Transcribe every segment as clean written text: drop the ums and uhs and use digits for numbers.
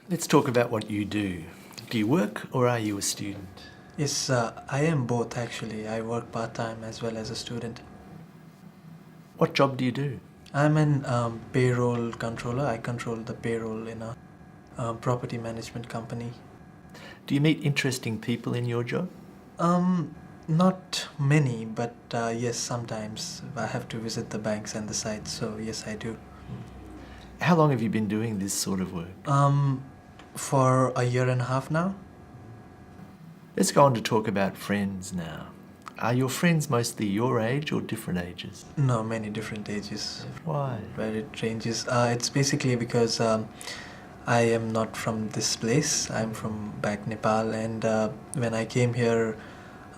Let's talk about what you do. Do you work or are you a student? Yes, I am both actually. I work part-time as well as a student. What job do you do? I'm an payroll controller. I control the payroll in a property management company. Do you meet interesting people in your job? Not many, but yes, sometimes I have to visit the banks and the sites, so yes, I do. How long have you been doing this sort of work? For a year and a half now. Let's go on to talk about friends now. Are your friends mostly your age or different ages? No, many different ages. Why? Where it ranges. It's basically because I am not from this place. I'm from back Nepal, and when I came here,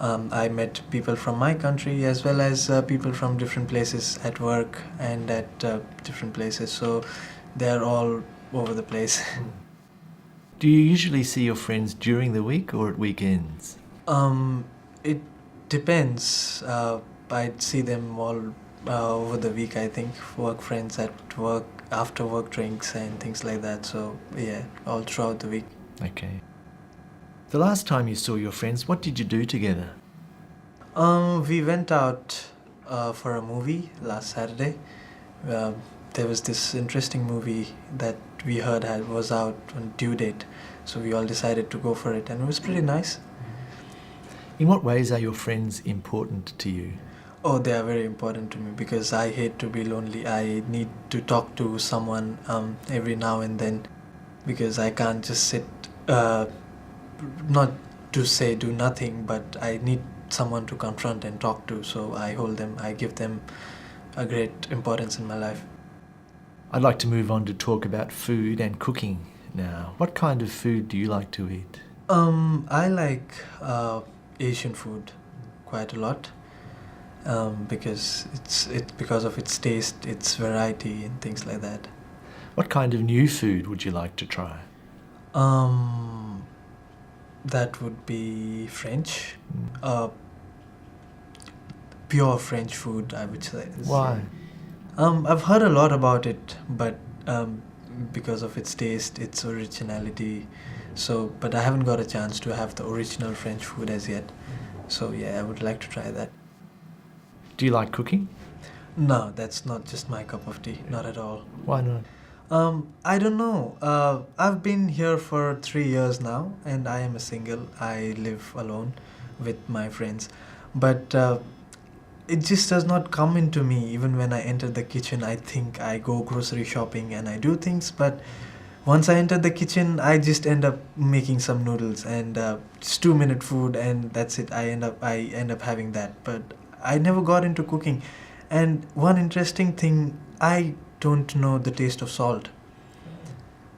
I met people from my country as well as people from different places at work and at different places. So they're all over the place. Do you usually see your friends during the week or at weekends? It depends. I see them all over the week, I think. Work friends at work, after work drinks and things like that. So yeah, all throughout the week. Okay. The last time you saw your friends, what did you do together? We went out for a movie last Saturday. There was this interesting movie that we heard was out on due date, so we all decided to go for it, and it was pretty nice. In what ways are your friends important to you? Oh, they are very important to me because I hate to be lonely. I need to talk to someone every now and then because I can't just sit, not to say do nothing, but I need someone to confront and talk to, so I give them a great importance in my life. I'd like to move on to talk about food and cooking now. What kind of food do you like to eat? I like Asian food quite a lot because it's because of its taste, its variety, and things like that. What kind of new food would you like to try? That would be French. Pure French food, I would say. Why? I've heard a lot about it, but because of its taste, its originality. But I haven't got a chance to have the original French food as yet. So yeah, I would like to try that. Do you like cooking? No, that's not just my cup of tea. Not at all. Why not? I don't know. I've been here for 3 years now, and I am a single. I live alone with my friends. But it just does not come into me. Even when I enter the kitchen, I think I go grocery shopping and I do things, but once I enter the kitchen, I just end up making some noodles and just 2-minute food, and that's it. I end up having that. But I never got into cooking. And one interesting thing, I don't know the taste of salt.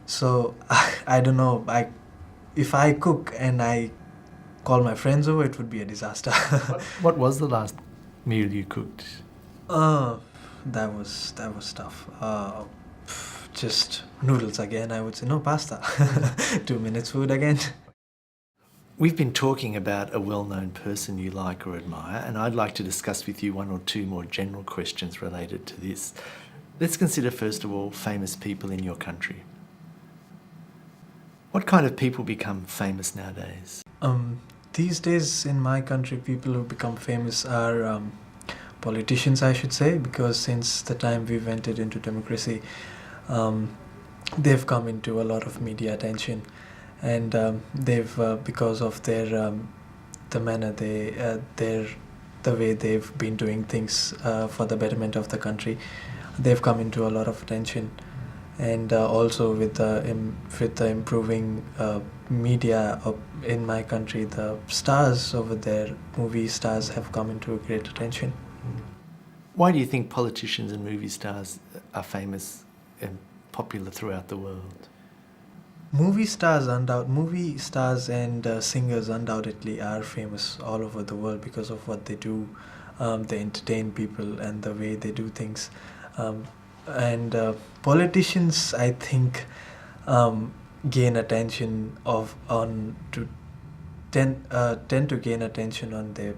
So I don't know. If I cook and I call my friends over, it would be a disaster. What was the last meal you cooked? That was tough. Just noodles again, I would say. No, pasta. 2 minutes food again. We've been talking about a well-known person you like or admire, and I'd like to discuss with you one or two more general questions related to this. Let's consider, first of all, famous people in your country. What kind of people become famous nowadays? These days in my country, people who become famous are politicians, I should say, because since the time we've entered into democracy, they've come into a lot of media attention, and they've because of their the manner the way they've been doing things for the betterment of the country, they've come into a lot of attention. And also with the improving media in my country, the stars over there, movie stars, have come into great attention. Why do you think politicians and movie stars are famous and popular throughout the world? Movie stars and singers undoubtedly are famous all over the world because of what they do. They entertain people and the way they do things. And politicians, I think, gain attention tend to gain attention on their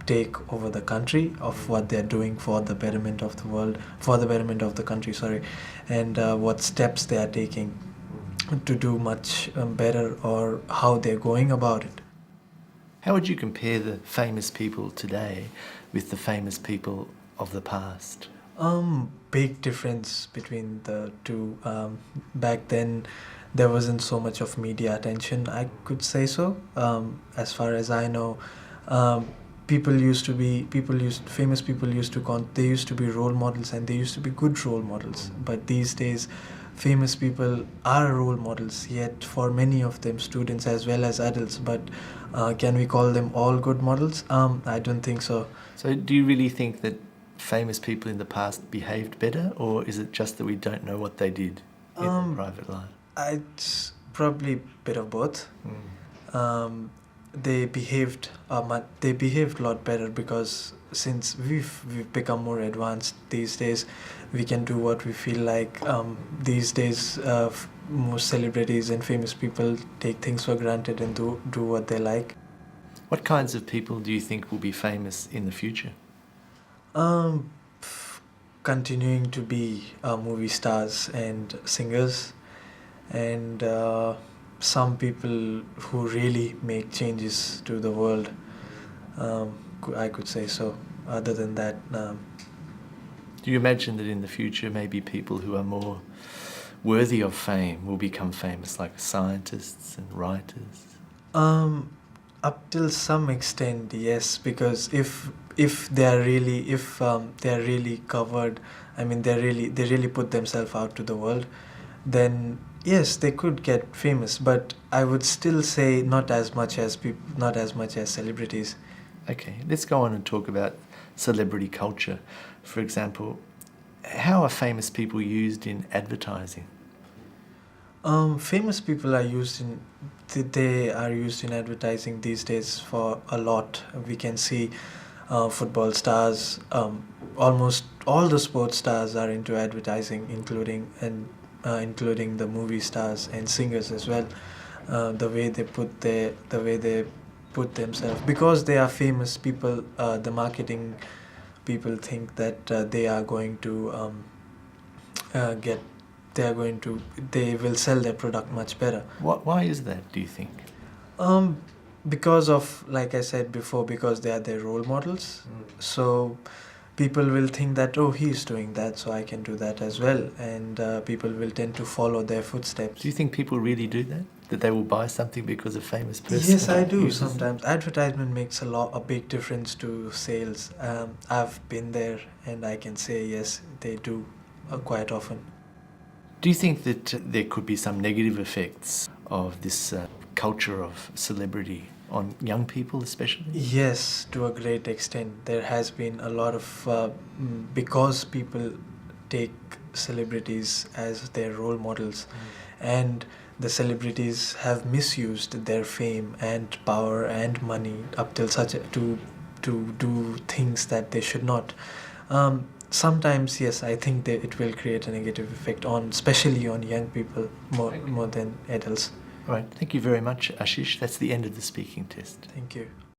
take over the country, of what they're doing for the betterment of the world, for the betterment of the country, and what steps they are taking. to do much better, or how they're going about it. How would you compare the famous people today with the famous people of the past? Big difference between the two. Back then, there wasn't so much of media attention, I could say so. As far as I know, famous people used to they used to be role models, and they used to be good role models. But these days, famous people are role models, yet for many of them, students as well as adults. But can we call them all good models? I don't think so. So do you really think that famous people in the past behaved better, or is it just that we don't know what they did in their private life? It's probably a bit of both. They behaved a lot better, because since we've become more advanced these days, we can do what we feel like. These days, most celebrities and famous people take things for granted and do what they like. What kinds of people do you think will be famous in the future? Continuing to be movie stars and singers, and some people who really make changes to the world. I could say so. Other than that, Do you imagine that in the future maybe people who are more worthy of fame will become famous, like scientists and writers? up till some extent, yes, because if they are really covered, I mean they really put themselves out to the world, then yes, they could get famous. But I would still say not as much as celebrities. Okay, let's go on and talk about celebrity culture. For example, how are famous people used in advertising? Famous people are used in advertising these days for a lot. We can see football stars. Almost all the sports stars are into advertising, including the movie stars and singers as well. The way they put themselves, because they are famous people. The marketing people think that they will sell their product much better. Why is that, do you think? Because of, like I said before, because they are their role models. So people will think that, oh, he's doing that, so I can do that as well, and people will tend to follow their footsteps. Do you think people really do that? That they will buy something because a famous person? Yes, I do. uses it? Sometimes advertisement makes a big difference to sales. I've been there, and I can say yes, they do quite often. Do you think that there could be some negative effects of this culture of celebrity on young people especially? Yes, to a great extent. There has been a lot of because people take celebrities as their role models, and the celebrities have misused their fame and power and money up till to do things that they should not. Sometimes, yes, I think that it will create a negative effect especially on young people more than adults. All right, thank you very much, Aashish. That's the end of the speaking test. Thank you.